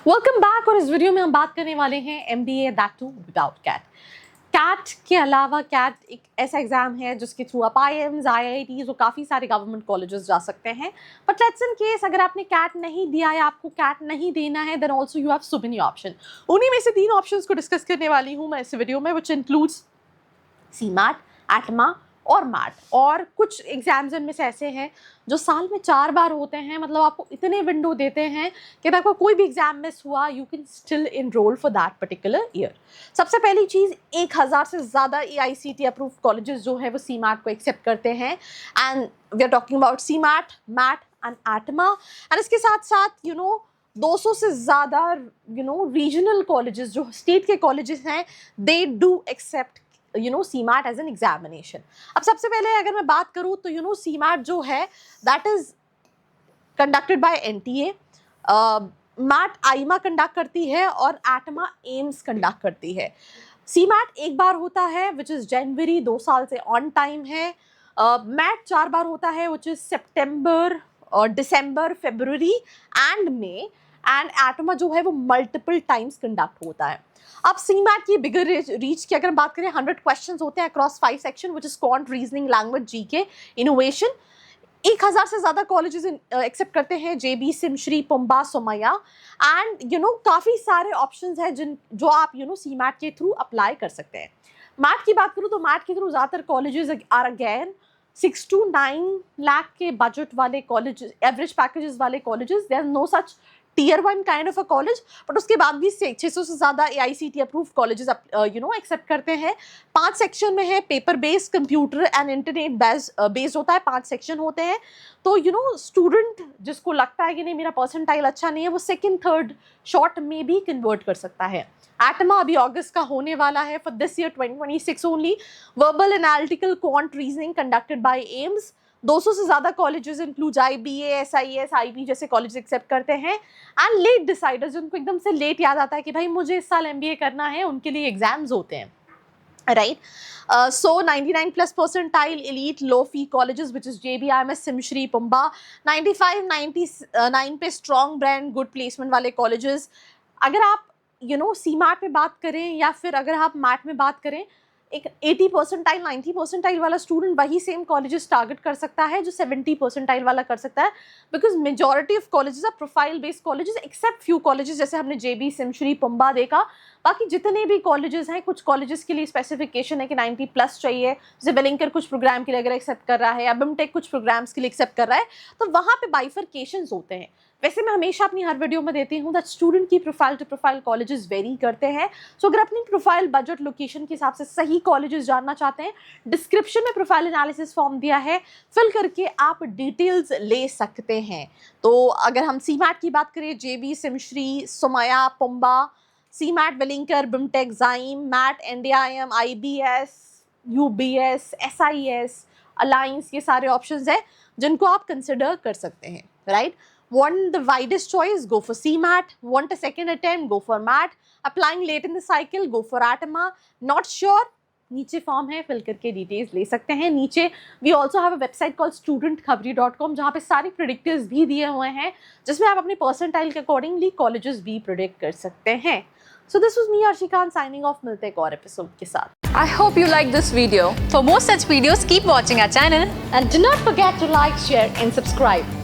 Welcome back. और इस video में हम बात करने वाले हैं MBA that too without CAT. CAT के अलावा कैट एक ऐसा एग्जाम है जिसके थ्रू आप IIMs, IITs और काफ़ी सारे गवर्नमेंट कॉलेजेस जा सकते हैं। बट लेट्स इन केस अगर आपने कैट नहीं दिया या आपको कैट नहीं देना है, then also you have so many option. उन्हीं में से 3 ऑप्शंस को डिस्कस करने वाली हूँ मैं इस वीडियो में, विच इंक्लूड्स CMAT, ATMA और मैट। और कुछ एग्जाम्स इनमें से ऐसे हैं जो साल में 4 बार होते हैं, मतलब आपको इतने विंडो देते हैं कि अगर आपको कोई भी एग्जाम मिस हुआ you can still enroll for that particular year. सबसे पहली चीज़, 1000 से ज़्यादा AICTE अप्रूव्ड कॉलेजेस जो है वो CMAT को एक्सेप्ट करते हैं, and we are talking about CMAT, MAT and ATMA। And इसके साथ साथ 200 से ज़्यादा रीजनल कॉलेजेस जो स्टेट के कॉलेजेस हैं, they do accept CMAT as an examination. अब सबसे पहले अगर मैं बात करूँ तो CMAT जो है that is conducted by NTA, MAT AIMA conduct करती है और ATMA एम्स कंडक्ट करती है। CMAT एक बार होता है विच इज़ जनवरी, 2 साल से ऑन टाइम है। मैट 4 बार होता है विच इज़ सितंबर और दिसंबर, फरवरी एंड मई। एंड ATMA जो है वो मल्टीपल टाइम्स कंडक्ट होता है। अब CMAT की बिगर रीच की अगर बात करें, 100 क्वेश्चंस होते हैं across 5 section which is quant, reasoning, language, GK, innovation. 1000 से ज़्यादा कॉलेजेस एक्सेप्ट करते हैं, JB, सिमश्री, पुम्बा, सोमैया। एंड काफ़ी सारे ऑप्शंस हैं जो आप CMAT के थ्रू अप्लाई कर सकते हैं। मैट की बात करूँ तो मैट के थ्रू ज़्यादातर colleges are again 6 to 9 lakh के बजट वाले कॉलेज, एवरेज पैकेजेस वाले colleges. There no such Tier 1 kind of a college, but उसके बाद भी 600 से ज़्यादा AICTE अप्रूव कॉलेजेस एक्सेप्ट करते हैं। 5 सेक्शन में है, paper based, computer and internet based होता है, 5 सेक्शन होते हैं। तो स्टूडेंट जिसको लगता है कि नहीं मेरा परसेंटाइल अच्छा नहीं है, वो 2nd, 3rd शॉर्ट में भी कन्वर्ट कर सकता है। ATMA अभी अगस्त का होने वाला है for this year 2026 only. Verbal, analytical, quant, reasoning conducted by AIIMS. 200 से ज़्यादा colleges include IBA, SIS, IB जैसे कॉलेज एक्सेप्ट करते हैं। एंड लेट डिसाइडर्स, जिनको एकदम से लेट याद आता है कि भाई मुझे इस साल MBA करना है, उनके लिए एग्जाम्स होते हैं, right. So 99 plus percentile elite low fee colleges which is JB, IIMS, SIMSREE, PUMBA. 95, 99 पे स्ट्रॉन्ग ब्रांड, गुड प्लेसमेंट वाले कॉलेजेस। अगर आप CMAT में बात करें या फिर अगर आप मैट में बात करें, एक 80 परसेंटाइल, 90 परसेंटाइल वाला स्टूडेंट वही सेम कॉलेजेस टारगेट कर सकता है जो 70 परसेंटाइल वाला कर सकता है, because majority of colleges are profile based colleges except few colleges जैसे हमने JB, सिमश्री, पुम्बा देखा। बाकी जितने भी कॉलेजेस हैं, कुछ कॉलेजेस के लिए स्पेसिफिकेशन है कि 90 प्लस चाहिए, जैसे वेलिंकर कुछ प्रोग्राम के लिए अगर एक्सेप्ट कर रहा है या BIMTech कुछ प्रोग्राम्स के लिए एक्सेप्ट कर रहा है, तो वहाँ पे बाइफर्केशंस होते हैं। वैसे मैं हमेशा अपनी हर वीडियो में देती हूँ दैट स्टूडेंट की profile to profile colleges vary करते हैं। सो अगर अपनी प्रोफाइल, बजट, लोकेशन के हिसाब से सही कॉलेजेस जानना चाहते हैं, डिस्क्रिप्शन में प्रोफाइल एनालिसिस फॉर्म दिया है, फिल करके आप डिटेल्स ले सकते हैं। तो अगर हम CMAT की बात करें, JB, SIMSREE, Somaiya, PUMBA, CMAT, Welingkar, BIMTech, Zyme, MAT, NDIM, IBS, UBS, SIS, Alliance, ये सारे ऑप्शंस हैं जिनको आप कंसिडर कर सकते हैं, right. Want the widest choice? Go for CMAT. Want a second attempt? Go for MAT. Applying late in the cycle? Go for ATMA. Not sure? नीचे form है, फिल करके डिटेल्स ले सकते हैं। नीचे we also have a website called studentkhbari.com, जहाँ पे सारे प्रेडिक्टर्स भी दिए हुए हैं जिसमें आप अपने परसेंटाइल के अकॉर्डिंगली कॉलेजेस भी प्रेडिक्ट कर सकते हैं। So this was me Arshi Khan signing off. मिलते हैं एक और एपिसोड के साथ। I hope you like this video. For more such videos, keep watching our channel. And do not forget to like, share and subscribe.